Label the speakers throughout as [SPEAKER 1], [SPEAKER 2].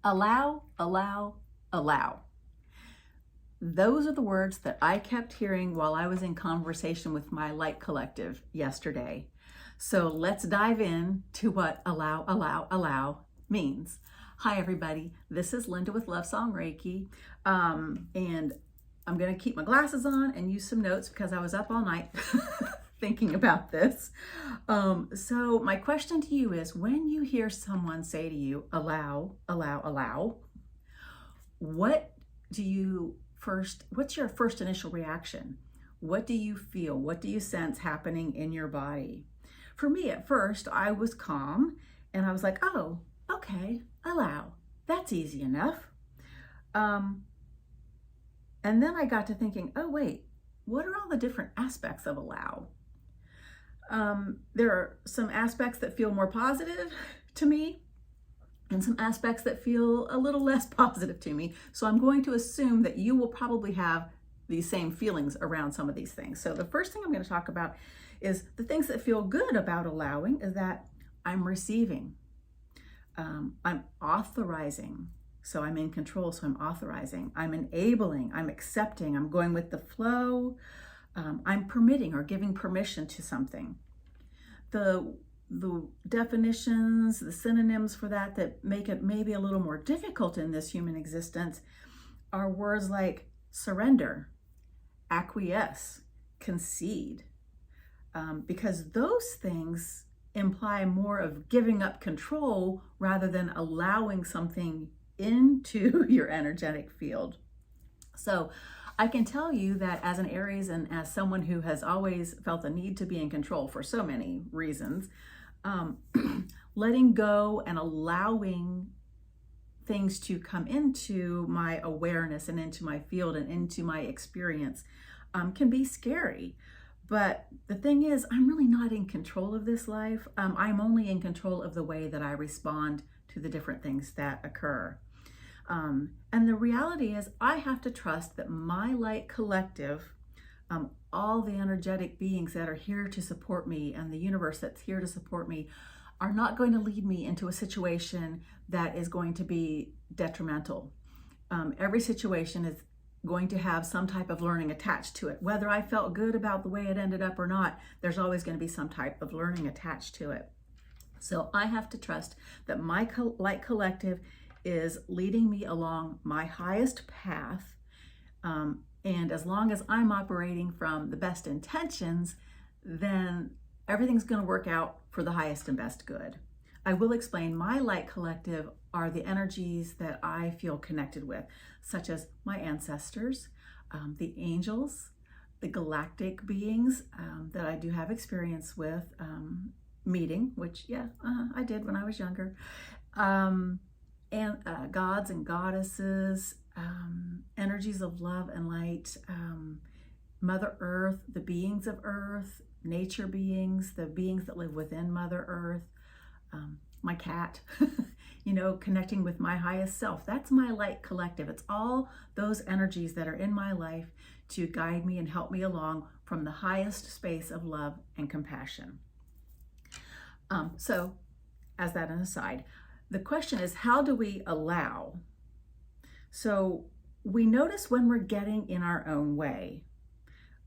[SPEAKER 1] Allow, allow, allow. Those are the words that I kept hearing while I was in conversation with my light collective yesterday. So let's dive in to what allow, allow, allow means. Hi, everybody. This is Linda with Love Song Reiki. And I'm going to keep my glasses on and use some notes because I was up all night thinking about this. So my question to you is, when you hear someone say to you, allow, allow, allow, what's your first initial reaction? What do you feel? What do you sense happening in your body? For me, at first, I was calm and I was like, oh, okay, allow. That's easy enough. And then I got to thinking, oh, wait, what are all the different aspects of allow? There are some aspects that feel more positive to me and some aspects that feel a little less positive to me. So I'm going to assume that you will probably have these same feelings around some of these things. So the first thing I'm going to talk about is the things that feel good about allowing is that I'm receiving, I'm authorizing. So I'm in control, so I'm authorizing, I'm enabling, I'm accepting, I'm going with the flow, I'm permitting or giving permission to something. The definitions, the synonyms for that make it maybe a little more difficult in this human existence are words like surrender, acquiesce, concede, because those things imply more of giving up control rather than allowing something into your energetic field. So I can tell you that as an Aries and as someone who has always felt the need to be in control for so many reasons, letting go and allowing things to come into my awareness and into my field and into my experience can be scary. But the thing is, I'm really not in control of this life. I'm only in control of the way that I respond to the different things that occur. And the reality is I have to trust that my light collective, all the energetic beings that are here to support me and the universe that's here to support me are not going to lead me into a situation that is going to be detrimental. Every situation is going to have some type of learning attached to it. Whether I felt good about the way it ended up or not, there's always going to be some type of learning attached to it. So I have to trust that my light collective is leading me along my highest path. And as long as I'm operating from the best intentions, then everything's going to work out for the highest and best good. I will explain my light collective are the energies that I feel connected with, such as my ancestors, the angels, the galactic beings that I do have experience with meeting, which, I did when I was younger. And gods and goddesses, energies of love and light, Mother Earth, the beings of Earth, nature beings, the beings that live within Mother Earth, my cat, connecting with my highest self. That's my light collective. It's all those energies that are in my life to guide me and help me along from the highest space of love and compassion. So, as that an aside, the question is, how do we allow? So we notice when we're getting in our own way,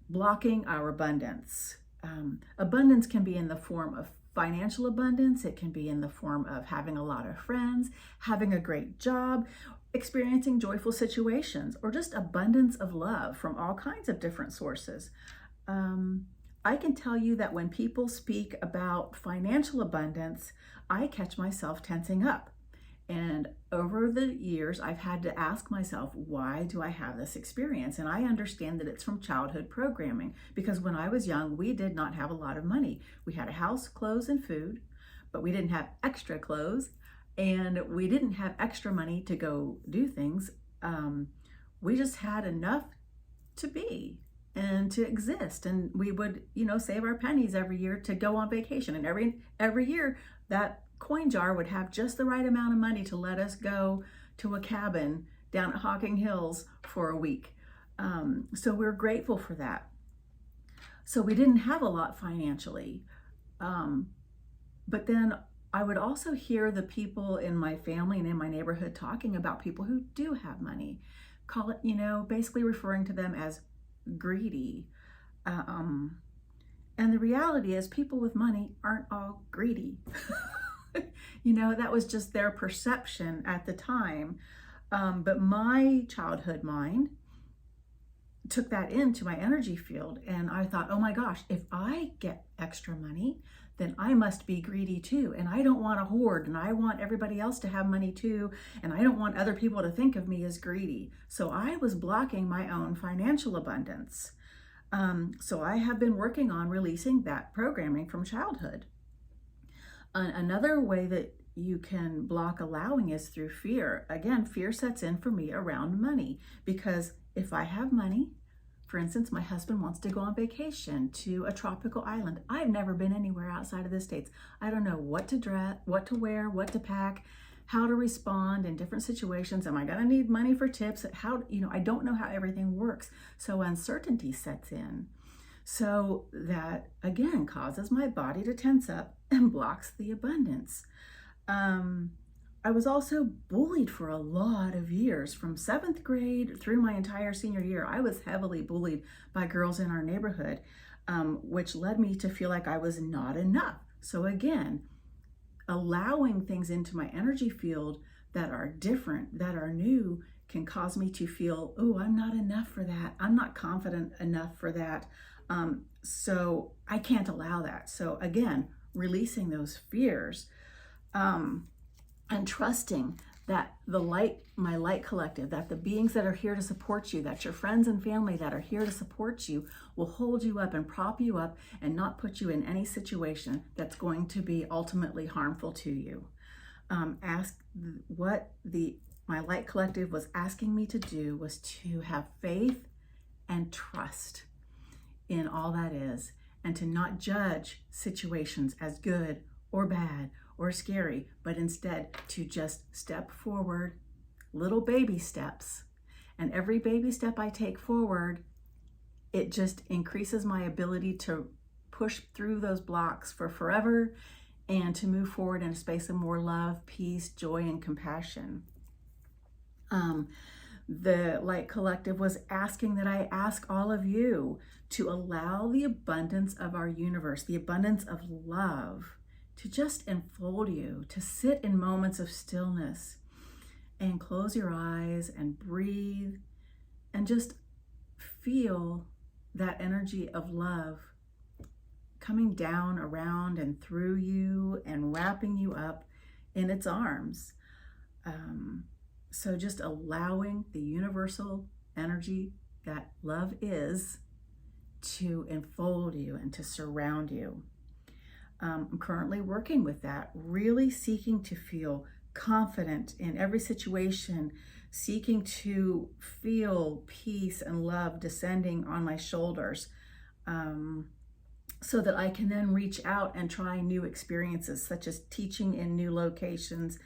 [SPEAKER 1] blocking our abundance. Abundance can be in the form of financial abundance. It can be in the form of having a lot of friends, having a great job, experiencing joyful situations, or just abundance of love from all kinds of different sources. I can tell you that when people speak about financial abundance, I catch myself tensing up. And over the years, I've had to ask myself, why do I have this experience? And I understand that it's from childhood programming, because when I was young, we did not have a lot of money. We had a house, clothes, and food, but we didn't have extra clothes, and we didn't have extra money to go do things. We just had enough to be and to exist. And we would, save our pennies every year to go on vacation. And every year that coin jar would have just the right amount of money to let us go to a cabin down at Hocking Hills for a week. So we're grateful for that. So we didn't have a lot financially. But then I would also hear the people in my family and in my neighborhood talking about people who do have money, call it, basically referring to them as greedy. And the reality is people with money aren't all greedy. That was just their perception at the time. But my childhood mind took that into my energy field, and I thought, oh my gosh, if I get extra money, then I must be greedy too. And I don't want to hoard, and I want everybody else to have money too. And I don't want other people to think of me as greedy. So I was blocking my own financial abundance. So I have been working on releasing that programming from childhood. Another way that you can block allowing is through fear. Again, fear sets in for me around money, because if I have money, for instance, my husband wants to go on vacation to a tropical island. I've never been anywhere outside of the States. I don't know what to dress, what to wear, what to pack, how to respond in different situations. Am I going to need money for tips? I don't know how everything works. So uncertainty sets in. So that, again, causes my body to tense up and blocks the abundance. I was also bullied for a lot of years. From 7th grade through my entire senior year, I was heavily bullied by girls in our neighborhood, which led me to feel like I was not enough. So again, allowing things into my energy field that are different, that are new, can cause me to feel, oh, I'm not enough for that. I'm not confident enough for that. So I can't allow that. So again, releasing those fears, and trusting that my light collective, that the beings that are here to support you, that your friends and family that are here to support you, will hold you up and prop you up and not put you in any situation that's going to be ultimately harmful to you. My light collective was asking me to do was to have faith and trust in all that is, and to not judge situations as good or bad or scary, but instead to just step forward, little baby steps. And every baby step I take forward, it just increases my ability to push through those blocks for forever and to move forward in a space of more love, peace, joy, and compassion. The Light Collective was asking that I ask all of you to allow the abundance of our universe, the abundance of love, to just enfold you, to sit in moments of stillness and close your eyes and breathe and just feel that energy of love coming down around and through you and wrapping you up in its arms. So just allowing the universal energy that love is to enfold you and to surround you. I'm currently working with that, really seeking to feel confident in every situation, seeking to feel peace and love descending on my shoulders, so that I can then reach out and try new experiences, such as teaching in new locations,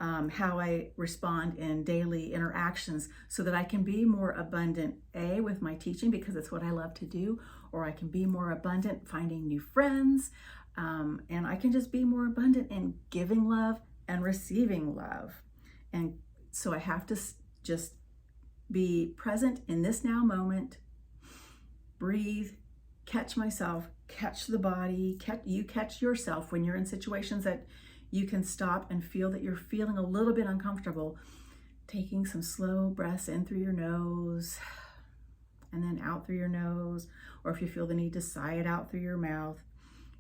[SPEAKER 1] how I respond in daily interactions, so that I can be more abundant, with my teaching, because it's what I love to do, or I can be more abundant finding new friends, and I can just be more abundant in giving love and receiving love. And so I have to just be present in this now moment, breathe, catch myself, catch the body, catch yourself when you're in situations that you can stop and feel that you're feeling a little bit uncomfortable, taking some slow breaths in through your nose and then out through your nose, or if you feel the need to sigh it out through your mouth,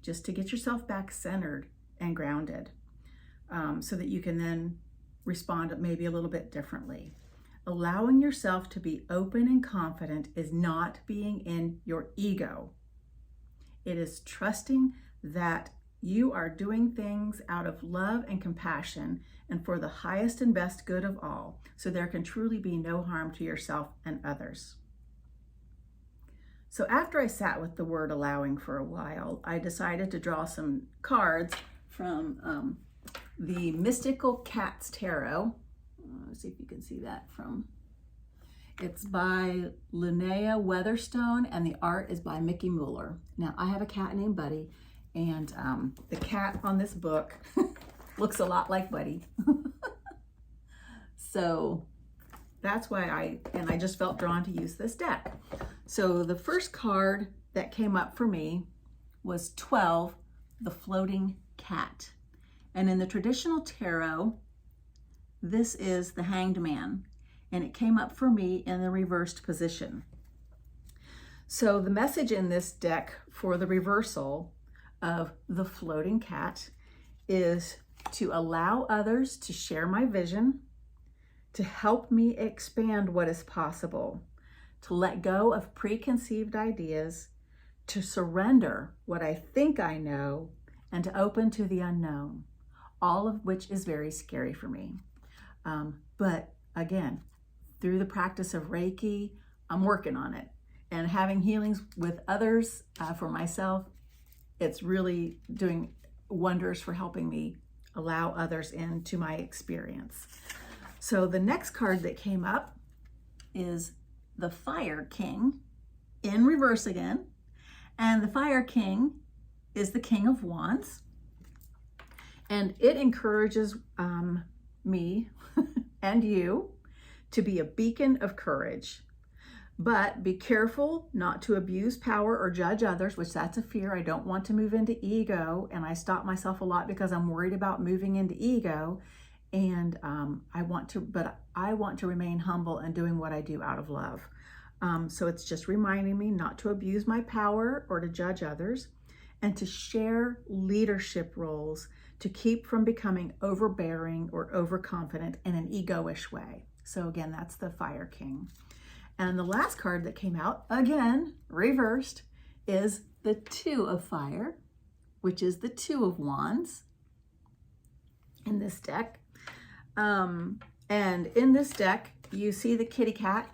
[SPEAKER 1] just to get yourself back centered and grounded, so that you can then respond maybe a little bit differently. Allowing yourself to be open and confident is not being in your ego. It is trusting that you are doing things out of love and compassion and for the highest and best good of all, so there can truly be no harm to yourself and others. So after I sat with the word allowing for a while, I decided to draw some cards from the Mystical Cats Tarot. Let's see if you can see that it's by Lunaea Weatherstone, and the art is by Mickie Mueller. Now, I have a cat named Buddy, and the cat on this book looks a lot like Buddy. So that's why I just felt drawn to use this deck. So the first card that came up for me was 12, the Floating Cat. And in the traditional tarot, this is the Hanged Man, and it came up for me in the reversed position. So the message in this deck for the reversal of the Floating Cat is to allow others to share my vision, to help me expand what is possible, to let go of preconceived ideas, to surrender what I think I know, and to open to the unknown, all of which is very scary for me. But again, through the practice of Reiki, I'm working on it. And having healings with others for myself, it's really doing wonders for helping me allow others into my experience. So the next card that came up is the Fire King in reverse again. And the Fire King is the King of Wands. And it encourages me and you to be a beacon of courage. But be careful not to abuse power or judge others, which that's a fear. I don't want to move into ego, and I stop myself a lot because I'm worried about moving into ego. And I want to remain humble and doing what I do out of love. So it's just reminding me not to abuse my power or to judge others, and to share leadership roles to keep from becoming overbearing or overconfident in an egoish way. So again, that's the Fire King. And the last card that came out, again, reversed, is the Two of Fire, which is the Two of Wands in this deck. And in this deck, you see the kitty cat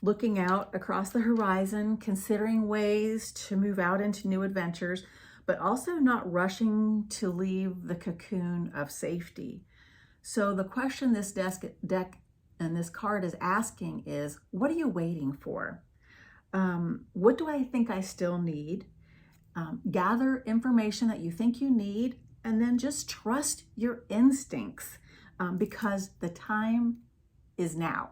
[SPEAKER 1] looking out across the horizon, considering ways to move out into new adventures, but also not rushing to leave the cocoon of safety. So the question this deck and this card is asking is, what are you waiting for? What do I think I still need? Gather information that you think you need, and then just trust your instincts because the time is now.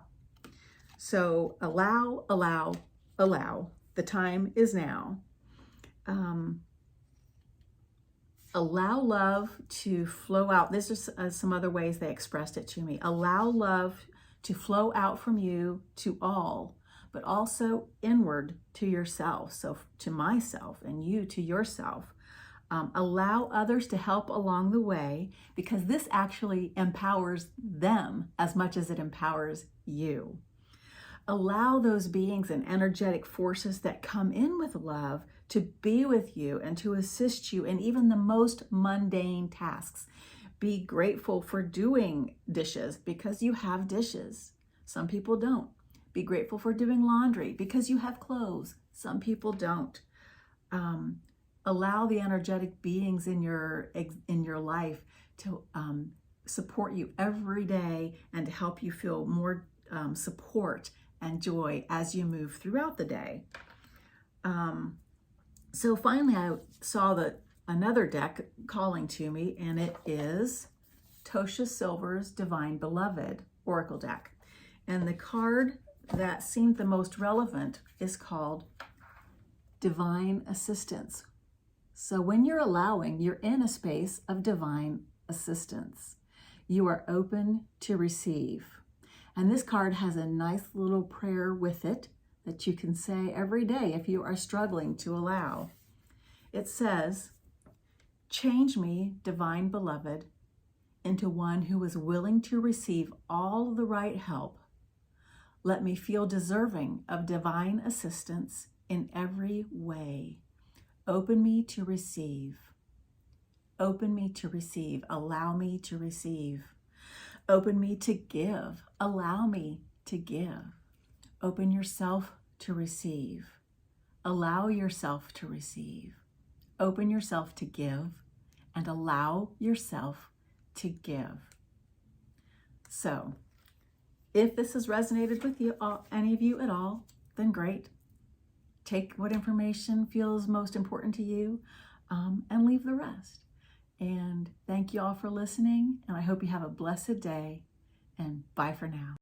[SPEAKER 1] So allow. The time is now. Allow love to flow out. This is some other ways they expressed it to me. Allow love to flow out from you to all, but also inward to yourself. So to myself and you to yourself. Allow others to help along the way, because this actually empowers them as much as it empowers you. Allow those beings and energetic forces that come in with love to be with you and to assist you in even the most mundane tasks. Be grateful for doing dishes because you have dishes. Some people don't. Be grateful for doing laundry because you have clothes. Some people don't. Allow the energetic beings in your life to support you every day and to help you feel more support and joy as you move throughout the day. So finally, I saw another deck calling to me, and it is Tosha Silver's Divine Beloved Oracle deck. And the card that seemed the most relevant is called Divine Assistance. So when you're allowing, you're in a space of divine assistance. You are open to receive. And this card has a nice little prayer with it that you can say every day if you are struggling to allow. It says, "Change me, Divine Beloved, into one who is willing to receive all the right help. Let me feel deserving of divine assistance in every way. Open me to receive. Open me to receive. Allow me to receive. Open me to give. Allow me to give. Open yourself to receive. Allow yourself to receive. Open yourself to give and allow yourself to give." So if this has resonated with you, any of you at all, then great. Take what information feels most important to you and leave the rest. And thank you all for listening. And I hope you have a blessed day. And bye for now.